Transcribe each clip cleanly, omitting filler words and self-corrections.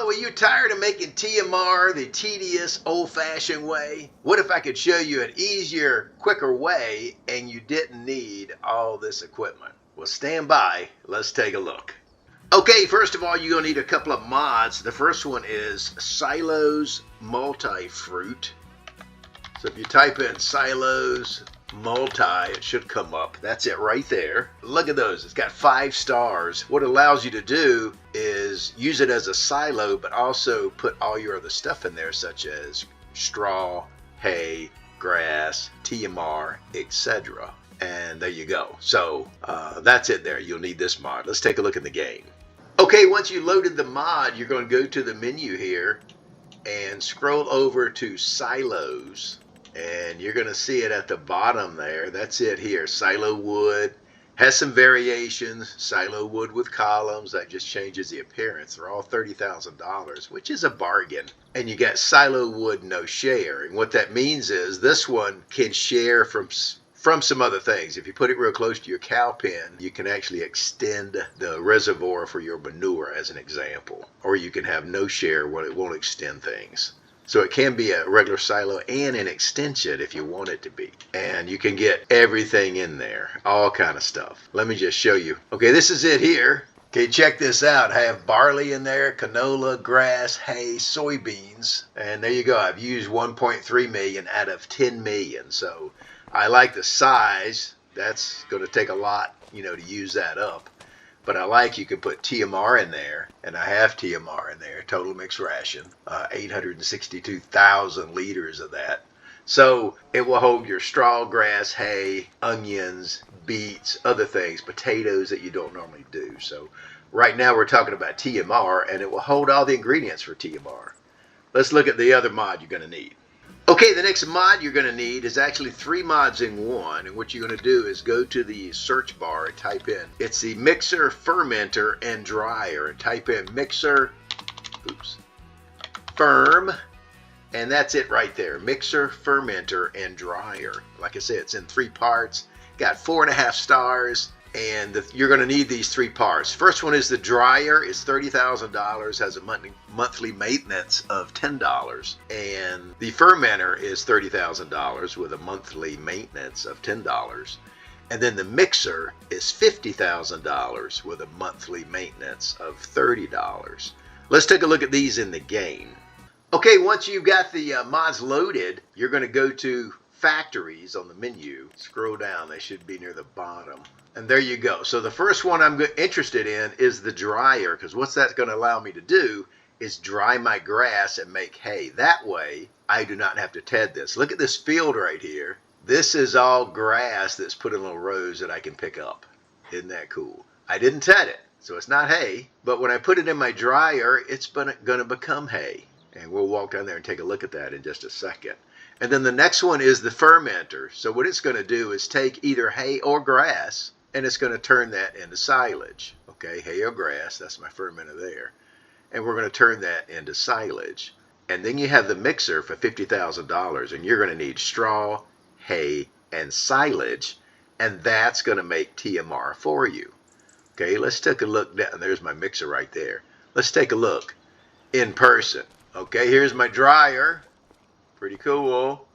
Hello, are you tired of making TMR the tedious, old-fashioned way? What if I could show you an easier, quicker way and you didn't need all this equipment? Well, stand by. Let's take a look. Okay, first of all, you're going to need a couple of mods. The first one is Silos Multi-Fruit. So if you type in Silos Multi, it should come up. That's it right there. Look at those. It's got 5 stars. What it allows you to do is use it as a silo, but also put all your other stuff in there, such as straw, hay, grass, TMR, etc. And there you go. So that's it there. You'll need this mod. Let's take a look in the game. Okay, once you loaded the mod, you're going to go to the menu here and scroll over to Silos. And you're going to see it at the bottom there. That's it here. Silo wood. Has some variations. Silo wood with columns. That just changes the appearance. They're all $30,000, which is a bargain. And you got silo wood no share. And what that means is this one can share from some other things. If you put it real close to your cow pen, you can actually extend the reservoir for your manure as an example. Or you can have no share where it won't extend things. So it can be a regular silo and an extension if you want it to be. And you can get everything in there, all kind of stuff. Let me just show you. Okay, this is it here. Okay, check this out. I have barley in there, canola, grass, hay, soybeans. And there you go. I've used 1.3 million out of 10 million. So I like the size. That's going to take a lot, to use that up. But I like you can put TMR in there, and I have TMR in there, total mixed ration, 862,000 liters of that. So it will hold your straw, grass, hay, onions, beets, other things, potatoes that you don't normally do. So right now we're talking about TMR, and it will hold all the ingredients for TMR. Let's look at the other mod you're going to need. Okay, the next mod you're going to need is actually 3 mods in one. And what you're going to do is go to the search bar and type in, it's the mixer, fermenter, and dryer. And type in mixer, firm, and that's it right there. Mixer, fermenter, and dryer. Like I said, it's in 3 parts. Got 4.5 stars. And you're going to need these 3 parts. First one is the dryer. It's $30,000, has a monthly maintenance of $10. And the fermenter is $30,000 with a monthly maintenance of $10. And then the mixer is $50,000 with a monthly maintenance of $30. Let's take a look at these in the game. Okay, once you've got the mods loaded, you're going to go to factories on the menu. Scroll down. They should be near the bottom. And there you go. So the first one I'm interested in is the dryer, because what's that going to allow me to do is dry my grass and make hay. That way, I do not have to ted this. Look at this field right here. This is all grass that's put in little rows that I can pick up. Isn't that cool? I didn't ted it, so it's not hay. But when I put it in my dryer, it's going to become hay. And we'll walk down there and take a look at that in just a second. And then the next one is the fermenter. So what it's going to do is take either hay or grass, and it's going to turn that into silage. Okay, hay or grass, that's my fermenter there. And we're going to turn that into silage. And then you have the mixer for $50,000, and you're going to need straw, hay, and silage, and that's going to make TMR for you. Okay, let's take a look down. There's my mixer right there. Let's take a look in person. Okay, here's my dryer. Pretty cool.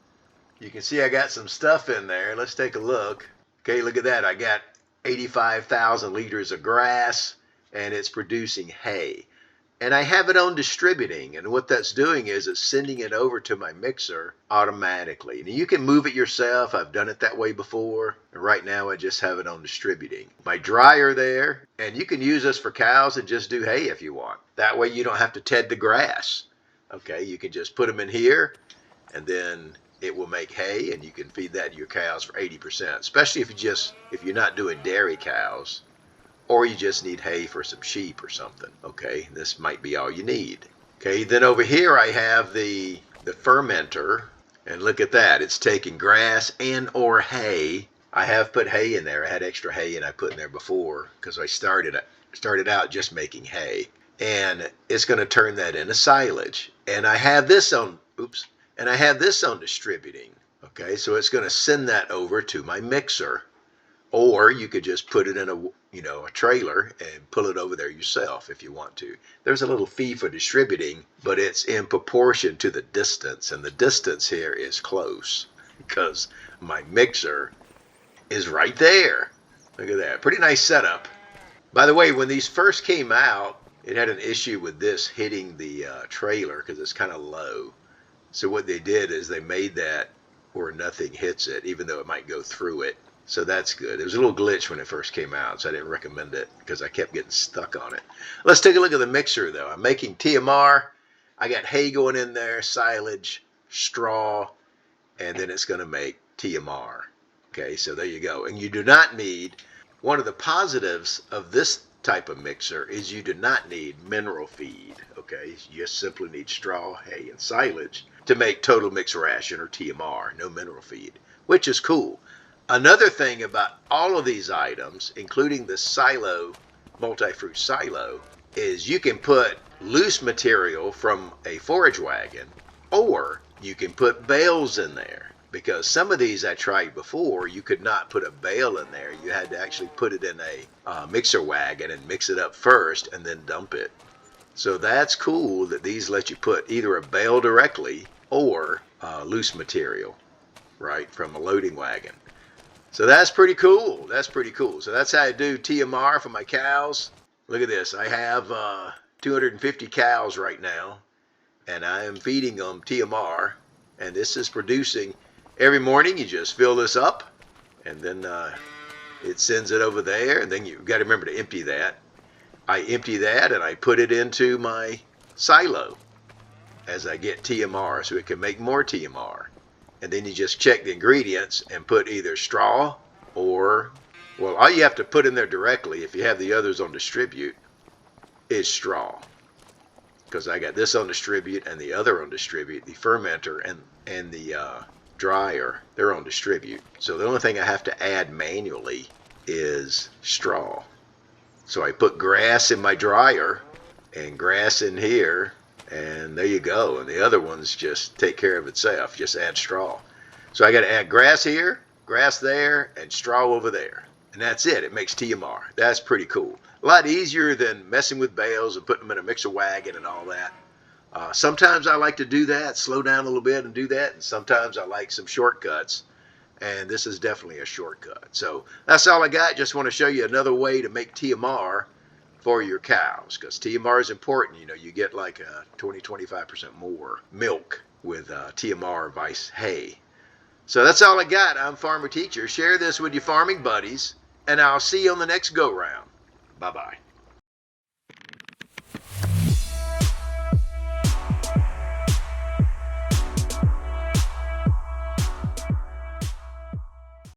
You can see I got some stuff in there. Let's take a look. Okay, look at that. I got 85,000 liters of grass, and it's producing hay. And I have it on distributing, and what that's doing is it's sending it over to my mixer automatically. Now you can move it yourself. I've done it that way before, and right now I just have it on distributing. My dryer there, and you can use this for cows and just do hay if you want. That way you don't have to ted the grass. Okay, you can just put them in here, and then it will make hay, and you can feed that to your cows for 80%, especially if you're not doing dairy cows, or you just need hay for some sheep or something. Okay, this might be all you need. Okay, then over here I have the fermenter, and look at that. It's taking grass and or hay. I have put hay in there. I had extra hay and I put in there before because I started out just making hay, and it's going to turn that into silage. And I have this on distributing. Okay, so it's going to send that over to my mixer, or you could just put it in a trailer and pull it over there yourself if you want to. There's a little fee for distributing, but it's in proportion to the distance, and the distance here is close because my mixer is right there. Look at that. Pretty nice setup. By the way, when these first came out, it had an issue with this hitting the trailer because it's kind of low. So what they did is they made that where nothing hits it, even though it might go through it. So that's good. It was a little glitch when it first came out, so I didn't recommend it because I kept getting stuck on it. Let's take a look at the mixer, though. I'm making TMR. I got hay going in there, silage, straw, and then it's going to make TMR. Okay, so there you go. And you do not need, one of the positives of this type of mixer is you do not need mineral feed. Okay, you just simply need straw, hay, and silage to make total mixed ration or TMR, no mineral feed, which is cool. Another thing about all of these items, including the silo, multi-fruit silo, is you can put loose material from a forage wagon, or you can put bales in there. Because some of these I tried before, you could not put a bale in there. You had to actually put it in a mixer wagon and mix it up first and then dump it. So that's cool that these let you put either a bale directly or loose material, right, from a loading wagon. So that's pretty cool. That's pretty cool. So that's how I do TMR for my cows. Look at this. I have 250 cows right now, and I am feeding them TMR. And this is producing every morning. You just fill this up, and then it sends it over there. And then you've got to remember to empty that. I empty that, and I put it into my silo as I get TMR, so it can make more TMR. And then you just check the ingredients and put either straw or, well, all you have to put in there directly, if you have the others on distribute, is straw. Because I got this on distribute and the other on distribute, the fermenter and the dryer, they're on distribute. So the only thing I have to add manually is straw. So I put grass in my dryer and grass in here, and there you go. And the other ones just take care of itself. Just add straw. So I got to add grass here, grass there, and straw over there. And that's it. It makes TMR. That's pretty cool. A lot easier than messing with bales and putting them in a mixer wagon and all that. Sometimes I like to do that, slow down a little bit and do that. And sometimes I like some shortcuts. And this is definitely a shortcut. So that's all I got. Just want to show you another way to make TMR for your cows, because TMR is important. You get like 20-25% more milk with TMR vice hay. So that's all I got. I'm Farmer Teacher. Share this with your farming buddies, and I'll see you on the next go round. Bye-bye.